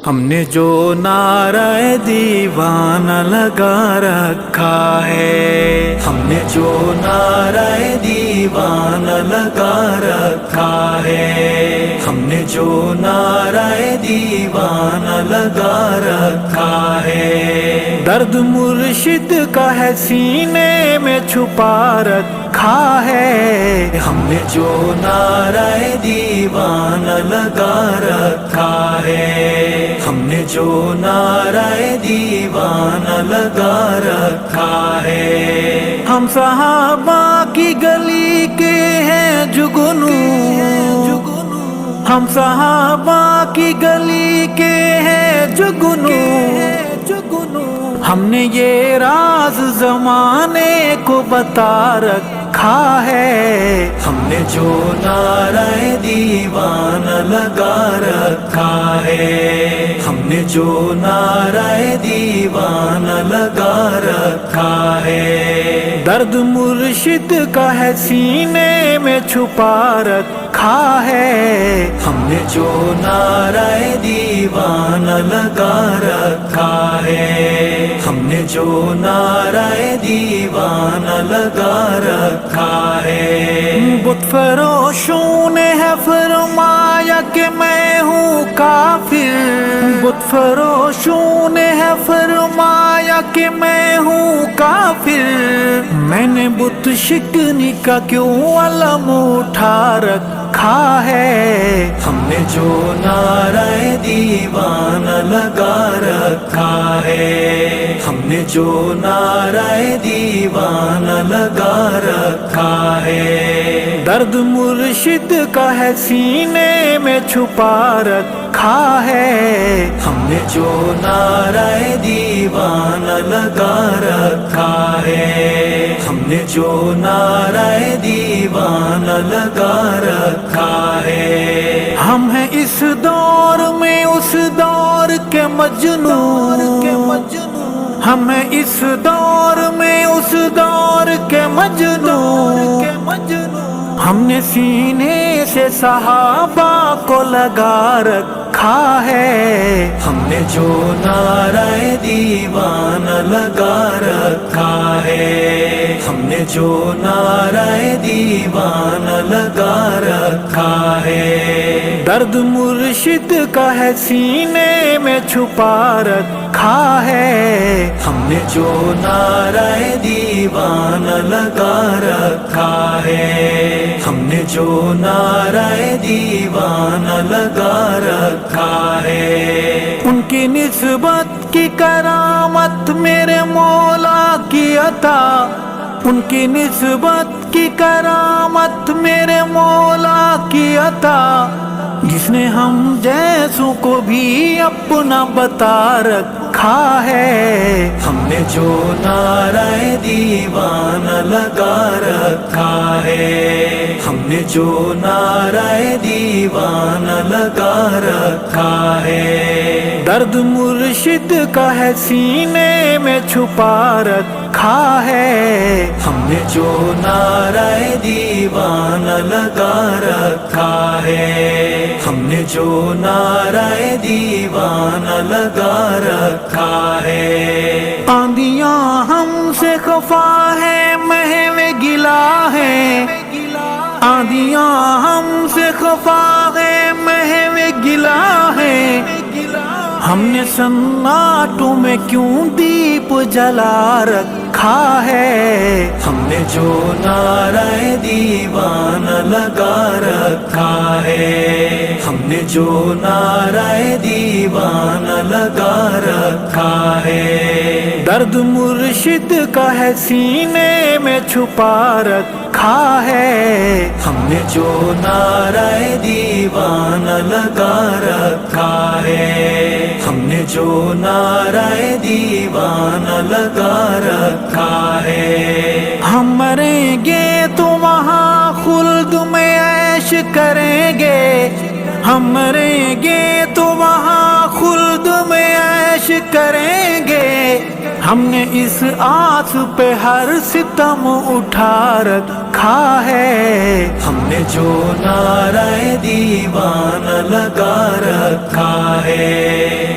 ہم نے جو نعرہ دیوانہ لگا رکھا ہے، ہم نے جو نعرہ دیوانہ لگا رکھا ہے، ہم نے جو نعرہ دیوانہ لگا رکھا ہے، درد مرشد کا ہے سینے میں چھپا رکھا ہے، ہم نے جو نعرہ دیوانہ لگا رکھا ہے، ہم نے جو نعرہ دیوانہ لگا رکھا ہے، ہم صحابہ کی گلی کے ہیں جگنو، ہم صحابہ کی گلی کے ہیں جگنو، ہم نے یہ راز زمانے کو بتا رکھا ہے، ہم نے جو نعرہ دیوانہ لگا رکھا ہے، ہم نے جو نعرہ دیوانہ لگا رکھا ہے، درد مرشد کا ہے سینے میں چھپا رکھا ہے، ہم نے جو نعرہ دیوانہ لگا رکھا ہے، ہم نے جو نعرہ دیوانہ لگا رکھا ہے، بت فروشوں نے ہے فرمایا کہ میں ہوں کافر، بت فروشوں نے ہے فرمایا کہ میں ہوں کافر، میں نے بت شکنی کا کیوں علم اٹھا رکھا ہے، ہم نے جو نعرہ دیوانہ لگا رکھا ہے، ہم نے جو نعرہ دیوانہ لگا رکھا ہے، درد مرشد کا ہے سینے میں چھپا رکھا ہے، ہم نے جو نعرہ دیوانہ لگا رکھا ہے، ہم نے جو نعرہ دیوانہ لگا رکھا ہے، ہم ہیں اس دور میں اس دور کے مجنوں، ہم ہیں اس دور میں اس دور کے مجنوں، ہم نے سینے سے صحابہ کو لگا رکھا ہے، ہم نے جو نعرہ دیوانہ لگا رکھا ہے، ہم نے جو نعرہ دیوانہ لگا رکھا ہے، درد مرشد کا ہے سینے میں چھپا رکھا ہے، ہم نے جو نعرہ دیوانہ لگا رکھا ہے، ہم نے جو نعرہ دیوانہ لگا رکھا ہے، ان کی نسبت کی کرامت میرے مولا کی عطا، ان کی نسبت کی کرامت میرے مولا کی عطا، جس نے ہم جیسوں کو بھی اپنا بتا رکھا ہے، ہم نے جو نعرہ دیوانہ لگا رکھا ہے، ہم نے جو نعرہ دیوانہ لگا رکھا ہے، درد مرشد کا ہے سینے میں چھپا رکھا ہے، ہم نے جو نعرہ دیوانہ لگا رکھا ہے، ہم نے جو نعرہ دیوانہ لگا رکھا ہے، آندیاں ہم سے خفا ہے محو گلا ہے، آندیاں ہم سے خفا ہے محو گلا ہے، ہم نے سناٹوں میں کیوں دیپ جلا رکھا ہے، ہم نے جو نعرہ دیوانہ لگا رکھا ہے، ہم نے جو نعرہ دیوانہ لگا رکھا ہے، درد مرشد کا ہے سینے میں چھپا رکھا ہے، ہم نے جو نعرہ دیوانہ لگا رکھا ہے، ہم نے جو نعرہ دیوانہ لگا رکھا ہے، ہم مریں گے تو وہاں خلد میں عیش کریں گے، ہم مریں گے تو وہاں خلد میں عیش کریں گے، ہم نے اس آس پہ ہر ستم اٹھا رکھا ہے، ہم نے جو نعرہ دیوانہ لگا رکھا ہے،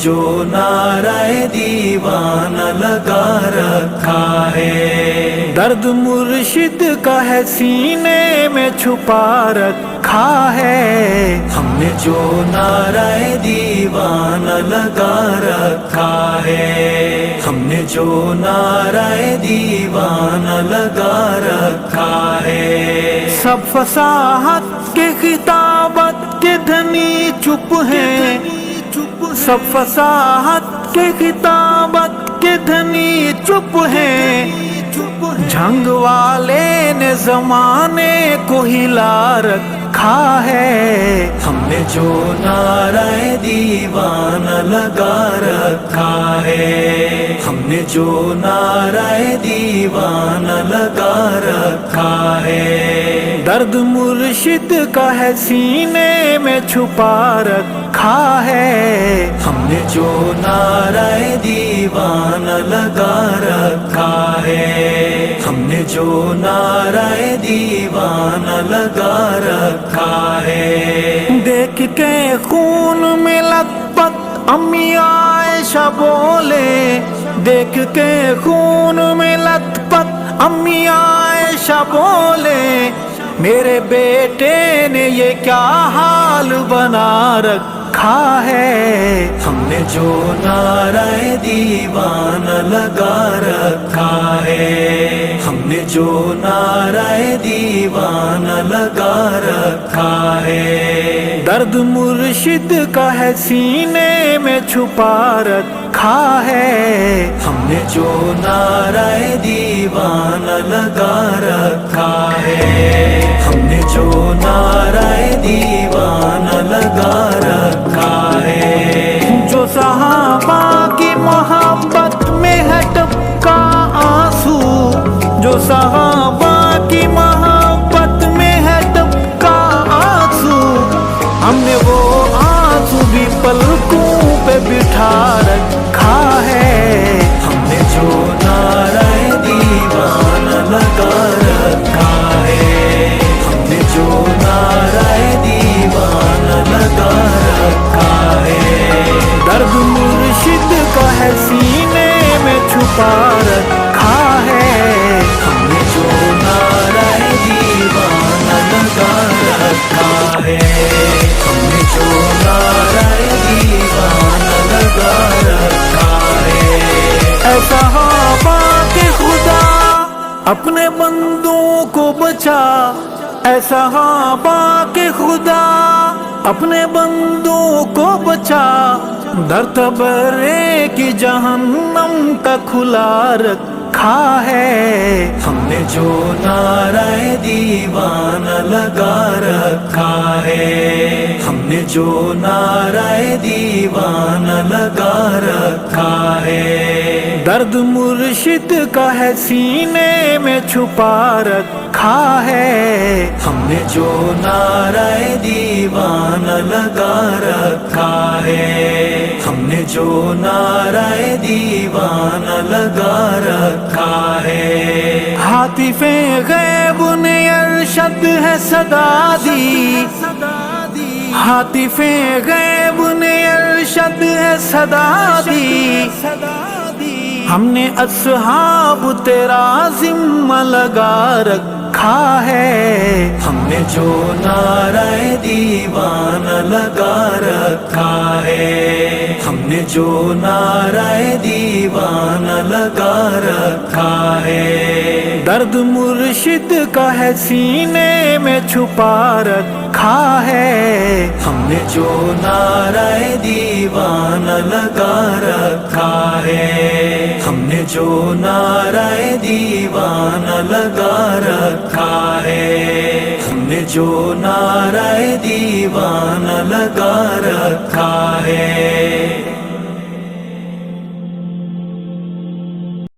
جو نعرہ دیوانہ لگا رکھا ہے، درد مرشد کا ہے سینے میں چھپا رکھا ہے، ہم نے جو نعرہ دیوانہ لگا رکھا ہے، ہم نے جو نعرہ دیوانہ لگا رکھا ہے۔ سب فصاحت کے خطابت کے دھنی چپ ہیں، سب فصاحت کے خطابت کے دھنی چپ ہیں، جھنگ والے نے زمانے کو ہلا رکھا ہے، ہم نے جو نعرہ دیوانہ لگا رکھا ہے، ہم نے جو نعرہ دیوانہ لگا رکھا ہے، درد مرشد کا ہے سینے میں چھپا رکھا ہے، ہم نے جو نعرہ دیوانہ لگا رکھا ہے، ہم نے جو نعرہ دیوانہ لگا رکھا ہے۔ دیکھ کے خون میں لت پت امی عائشہ بولے، دیکھ کے خون میں لت پت امی عائشہ بولے، میرے بیٹے نے یہ کیا حال بنا رکھا ہے، ہم نے جو نعرہ دیوانہ لگا رکھا ہے، ہم نے جو نعرہ دیوانہ لگا رکھا ہے، درد مرشد کا ہے سینے میں چھپا رکھا ہے، ہم نے جو نعرہ دیوانہ لگا رکھا ہے، ہم نے جو نعرہ دیوانہ لگا رکھا ہے۔ جو صحابہ کی محبت میں ہے ٹپکا آنسو، جو صحابہ کی محبت میں ہے ٹپکا آنسو، ہم نے وہ آنسو بھی پلکوں پہ بٹھا رکھا ہے، ہم نے جو نعرہ دیوانہ لگا رکھا ہے، ہم نے جو نعرہ دیوانہ لگا رکھا ہے، درد مرشد کا ہے سینے میں چھپا رکھا ہے، ہم نے جو نعرہ دیوانہ لگا رکھا ہے، ہم نے جو نعرہ دیوانہ لگا رکھا ہے۔ اے صحابہ کے خدا اپنے بندوں کو بچا، اے صحابہ کے خدا اپنے بندوں کو بچا، در تبرے کی جہنم کا کھلا رکھا ہے، ہم نے جو نعرہ دیوانہ لگا رکھا ہے، ہم نے جو نعرہ دیوانہ لگا رکھا ہے، درد مرشد کا ہے سینے میں چھپا رکھا ہے، ہم نے جو نعرہ دیوانہ لگا رکھا ہے، ہم نے جو نعرہ دیوانہ لگا رکھا ہے۔ ہاتف غیب نے ارشد ہے صدا دی، ہاتف غیب نے ارشد ہے صدا دی، ہم نے اصحاب تیرا ذمہ لگا رکھا ہے، ہم نے جو نعرہ دیوانہ لگا رکھا ہے، ہم نے جو نعرہ دیوانہ لگا رکھا ہے، درد مرشد کا ہے سینے میں چھپا رکھا ہے، ہم نے جو نعرہ دیوانہ لگا رکھا ہے، ہم نے جو نعرہ دیوانہ لگا رکھا ہے، ہم نے جو نعرہ دیوانہ لگا رکھا ہے۔